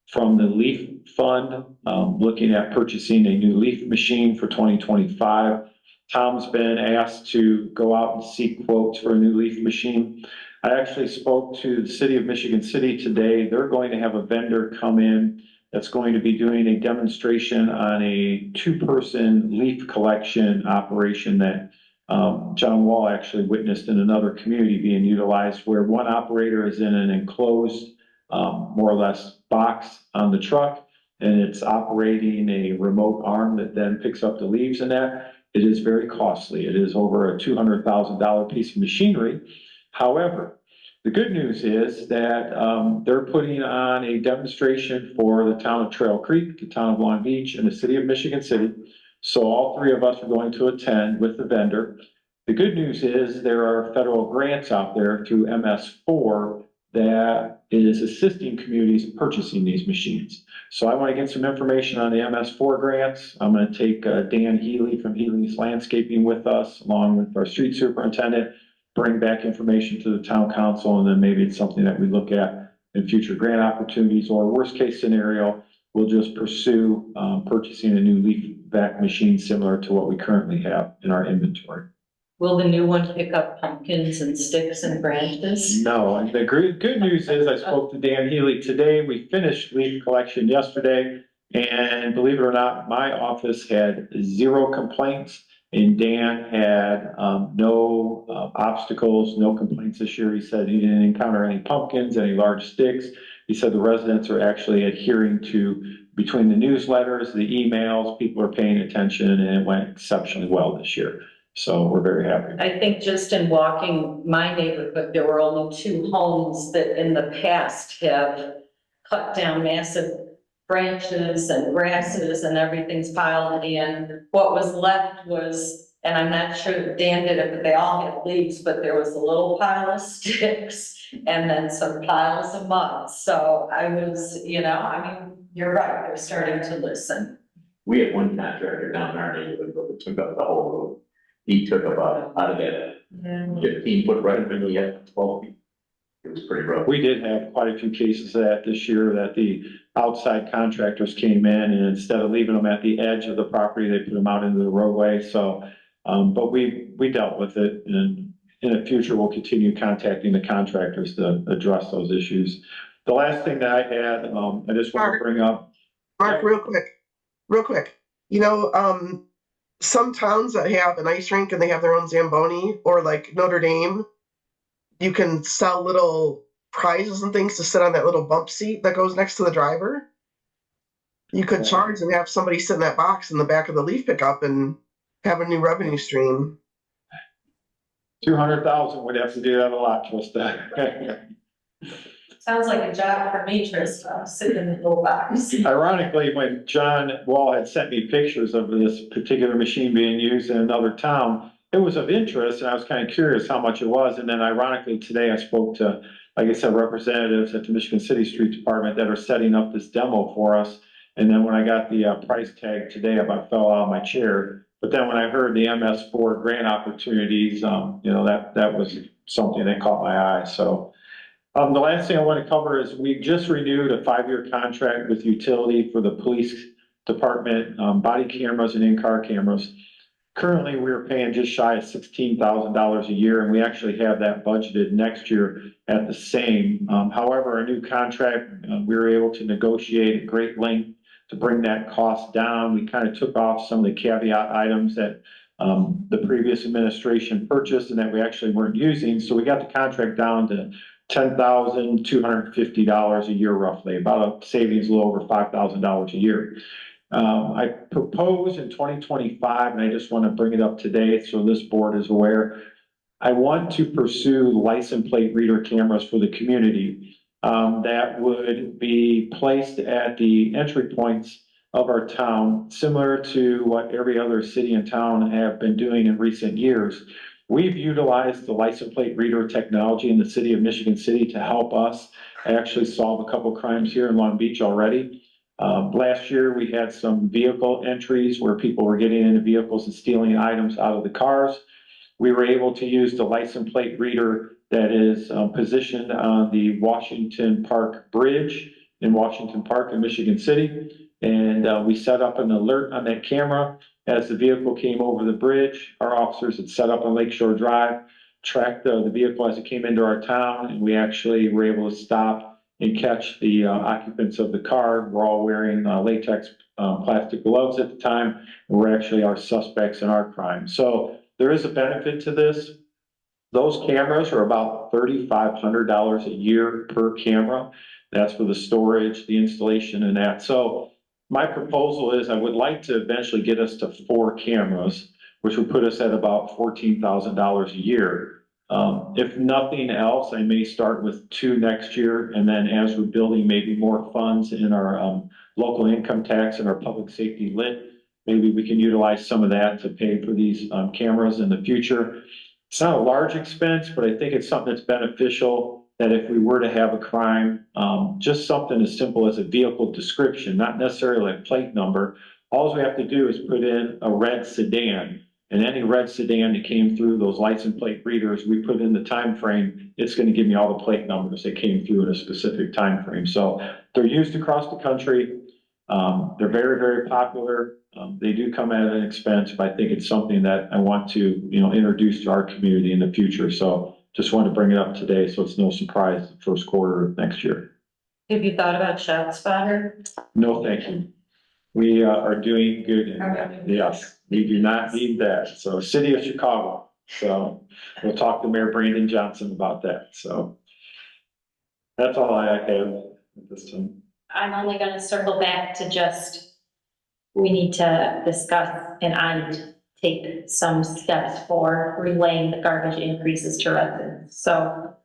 from the leaf fund, looking at purchasing a new leaf machine for 2025. Tom's been asked to go out and seek quotes for a new leaf machine. I actually spoke to the city of Michigan City today. They're going to have a vendor come in that's going to be doing a demonstration on a 2-person leaf collection operation that John Wall actually witnessed in another community being utilized, where one operator is in an enclosed, more or less box on the truck, and it's operating a remote arm that then picks up the leaves in that. It is very costly. It is over a $200,000 piece of machinery. However, the good news is that they're putting on a demonstration for the town of Trail Creek, the town of Long Beach, and the city of Michigan City. So all 3 of us are going to attend with the vendor. The good news is there are federal grants out there through MS4 that is assisting communities in purchasing these machines. So I want to get some information on the MS4 grants. I'm going to take Dan Healy from Healy's Landscaping with us, along with our street superintendent, bring back information to the town council, and then maybe it's something that we look at in future grant opportunities, or worst case scenario, we'll just pursue purchasing a new leaf vac machine similar to what we currently have in our inventory. Will the new one pick up pumpkins and sticks and branches? No, and the good news is I spoke to Dan Healy today. We finished leaf collection yesterday, and believe it or not, my office had 0 complaints, and Dan had no obstacles, no complaints this year. He said he didn't encounter any pumpkins, any large sticks. He said the residents are actually adhering to, between the newsletters, the emails, people are paying attention, and it went exceptionally well this year. So we're very happy. I think just in walking my neighborhood, there were only 2 homes that in the past have cut down massive branches and grasses and everything's piled in. What was left was, and I'm not sure that Dan did it, but they all had leaves, but there was a little pile of sticks and then some piles of mud. So I was, I mean, you're right, they're starting to listen. We had one contractor down in our neighborhood that took up the whole road. He took about out of that 15-foot right of it, he had 12 feet. It was pretty rough. We did have quite a few cases of that this year, that the outside contractors came in, and instead of leaving them at the edge of the property, they put them out into the roadway. So, but we dealt with it, and in the future, we'll continue contacting the contractors to address those issues. The last thing that I had, I just want to bring up. Mark, real quick, some towns that have an ice rink and they have their own Zamboni, or like Notre Dame, you can sell little prizes and things to sit on that little bump seat that goes next to the driver. You could charge and have somebody sit in that box in the back of the leaf pickup and have a new revenue stream. 200,000 would have to do that a lot, Trista. Sounds like a job for me, Trista, sitting in the little box. Ironically, when John Wall had sent me pictures of this particular machine being used in another town, it was of interest, and I was kind of curious how much it was. And then ironically, today I spoke to, like I said, representatives at the Michigan City Street Department that are setting up this demo for us. And then when I got the price tag today, I about fell out of my chair. But then when I heard the MS4 grant opportunities, that was something that caught my eye. So the last thing I want to cover is we just renewed a 5-year contract with utility for the police department, body cameras and in-car cameras. Currently, we're paying just shy of $16,000 a year, and we actually have that budgeted next year at the same. However, our new contract, we were able to negotiate at great length to bring that cost down. We kind of took off some of the caveat items that the previous administration purchased and that we actually weren't using. So we got the contract down to $10,250 a year roughly, about a savings a little over $5,000 a year. I propose in 2025, and I just want to bring it up today so this board is aware, I want to pursue license plate reader cameras for the community that would be placed at the entry points of our town, similar to what every other city and town have been doing in recent years. We've utilized the license plate reader technology in the city of Michigan City to help us actually solve a couple crimes here in Long Beach already. Last year, we had some vehicle entries where people were getting into vehicles and stealing items out of the cars. We were able to use the license plate reader that is positioned on the Washington Park Bridge in Washington Park in Michigan City. And we set up an alert on that camera as the vehicle came over the bridge. Our officers had set up on Lakeshore Drive, tracked the vehicle as it came into our town, and we actually were able to stop and catch the occupants of the car. We're all wearing latex plastic gloves at the time, and we're actually our suspects in our crime. So there is a benefit to this. Those cameras are about $3,500 a year per camera. That's for the storage, the installation, and that. So my proposal is I would like to eventually get us to 4 cameras, which would put us at about $14,000 a year. If nothing else, I may start with 2 next year, and then as we're building maybe more funds in our local income tax and our public safety lit, maybe we can utilize some of that to pay for these cameras in the future. It's not a large expense, but I think it's something that's beneficial, that if we were to have a crime, just something as simple as a vehicle description, not necessarily a plate number. All we have to do is put in a red sedan. And any red sedan that came through those license plate readers, we put in the time frame, it's going to give me all the plate numbers that came through in a specific time frame. So they're used across the country. They're very, very popular. They do come at an expense, but I think it's something that I want to, introduce to our community in the future. So just wanted to bring it up today, so it's no surprise the first quarter of next year. Have you thought about ShotSpotter? No, thank you. We are doing good. Yes, we do not need that. So City of Chicago. So we'll talk to Mayor Brandon Johnson about that. So that's all I have at this time. I'm only gonna circle back to just, we need to discuss and I need to take some steps for relaying the garbage increases to residents. So,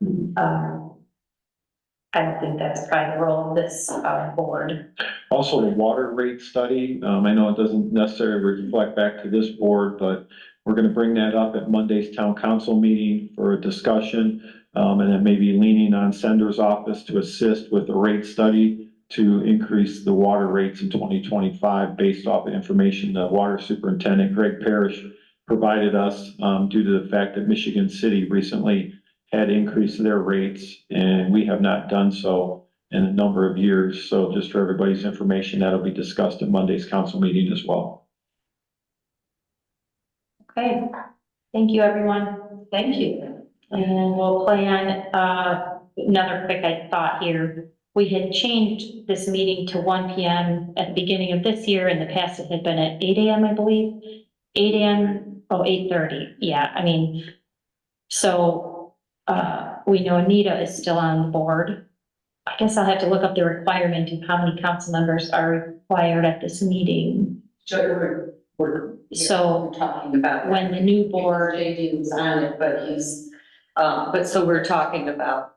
I don't think that's probably the role of this board. Also, the water rate study, I know it doesn't necessarily reflect back to this board, but we're gonna bring that up at Monday's town council meeting for a discussion. And then maybe leaning on Sender's office to assist with the rate study to increase the water rates in 2025 based off of information the water superintendent, Greg Parrish, provided us due to the fact that Michigan City recently had increased their rates, and we have not done so in a number of years. So just for everybody's information, that'll be discussed at Monday's council meeting as well. Okay, thank you, everyone. Thank you. And we'll plan, another quick thought here. We had changed this meeting to 1 PM at the beginning of this year. In the past, it had been at 8 AM, I believe. 8 AM, 8:30. Yeah, I mean, so, we know Anita is still on the board. I guess I'll have to look up the requirement of how many council members are required at this meeting. So So we're talking about when the new board, JD was on it, but he's, but so we're talking about.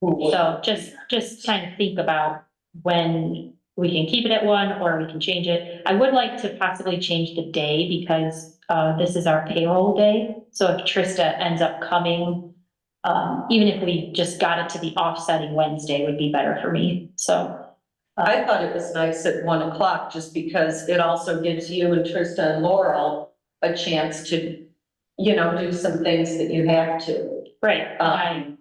so just trying to think about when we can keep it at 1 or we can change it. I would like to possibly change the day because this is our payroll day. So if Trista ends up coming, even if we just got it to the offsetting Wednesday would be better for me. So I thought it was nice at 1 o'clock, just because it also gives you and Trista and Laurel a chance to, do some things that you have to. right, I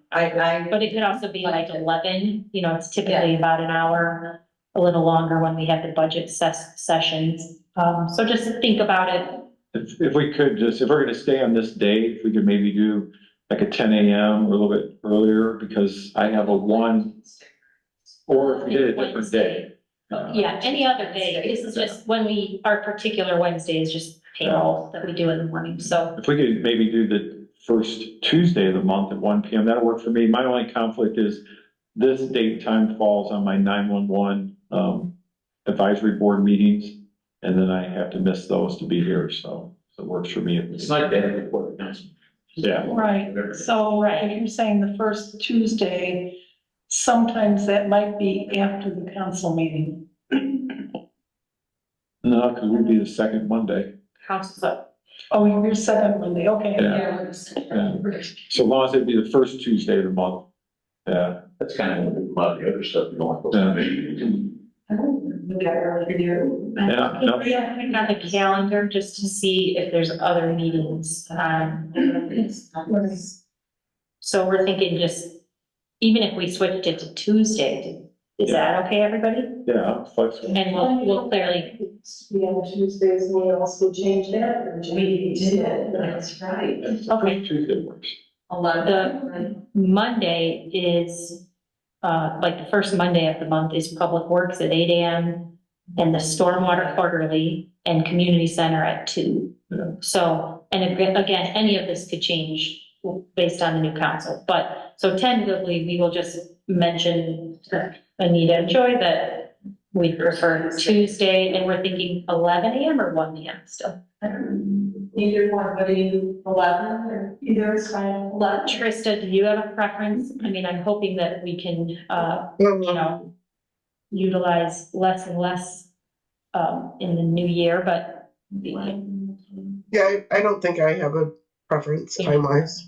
but it could also be like 11, it's typically about an hour. a little longer when we have the budget sessions. So just think about it. If we could just, if we're gonna stay on this day, if we could maybe do like a 10 a.m. or a little bit earlier, because I have a 1, or if we did a different day. Yeah, any other day. This is just when our particular Wednesday is just payroll that we do in the morning, so. If we could maybe do the first Tuesday of the month at 1 p.m., that'll work for me. My only conflict is this date and time falls on my 911 advisory board meetings, and then I have to miss those to be here, so it works for me. It's not bad before the council. Yeah. Right, so Right. if you're saying the first Tuesday, sometimes that might be after the council meeting. No, because we'd be the second Monday. Council's up. Oh, you're second Monday, okay. Yeah. So long as it'd be the first Tuesday of the month. Yeah. That's kind of a lot of the other stuff going on. Yeah, no. On the calendar, just to see if there's other meetings. So we're thinking just, even if we switched it to Tuesday, is that okay, everybody? Yeah, I'm flexible. And we'll clearly, We have Tuesdays, and we also change that. We did, that's right. Okay. Tuesday works. the Monday is, like the first Monday of the month is Public Works at 8 a.m. and the Stormwater Quarterly and Community Center at 2. Yeah. So, and again, any of this could change based on the new council, but so tentatively, we will just mention to Anita and Joy that we prefer Tuesday, and we're thinking 11 a.m. or 1 p.m. still. Either one, but you 11 or Either is fine. Trista, do you have a preference? I mean, I'm hoping that we can, you know, utilize less and less in the new year, but Yeah, I don't think I have a preference time wise.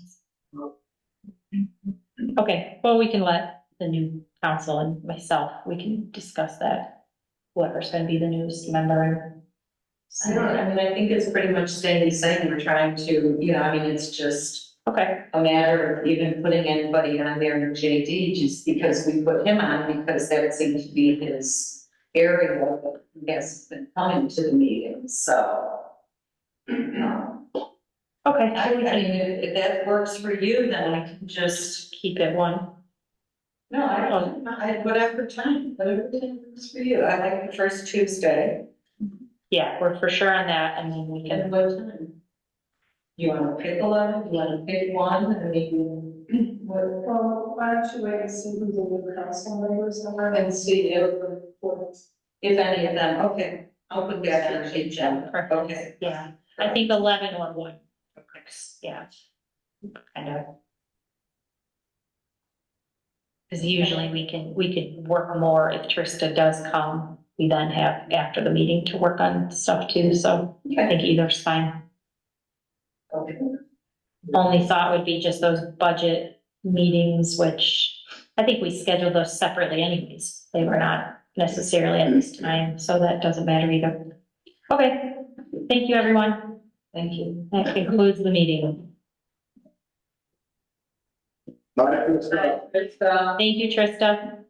okay, well, we can let the new council and myself, we can discuss that. Whoever's gonna be the newest member. I think it's pretty much staying the same. We're trying to, it's just Okay, a matter of even putting anybody on there in JD, just because we put him on, because that seemed to be his area that he has been coming to the meetings, so. okay, If that works for you, then I can just, keep it 1. no, whatever time works for you. I like the first Tuesday. Yeah, we're for sure on that, and then we And can, what time? You wanna pick 11, you wanna pick 1, I mean, Well, why don't you wait and see who the new council members are? and see if any of them, okay, I'll put that on the agenda, okay. yeah, I think 11 or 1. Yeah. Kind of. Because usually we can work more if Trista does come. We then have after the meeting to work on stuff too, so I think either's fine. Okay. Only thought would be just those budget meetings, which I think we scheduled those separately anyways. They were not necessarily at this time, so that doesn't matter either. Okay, thank you, everyone. Thank you. That concludes the meeting. It's, Thank you, Trista.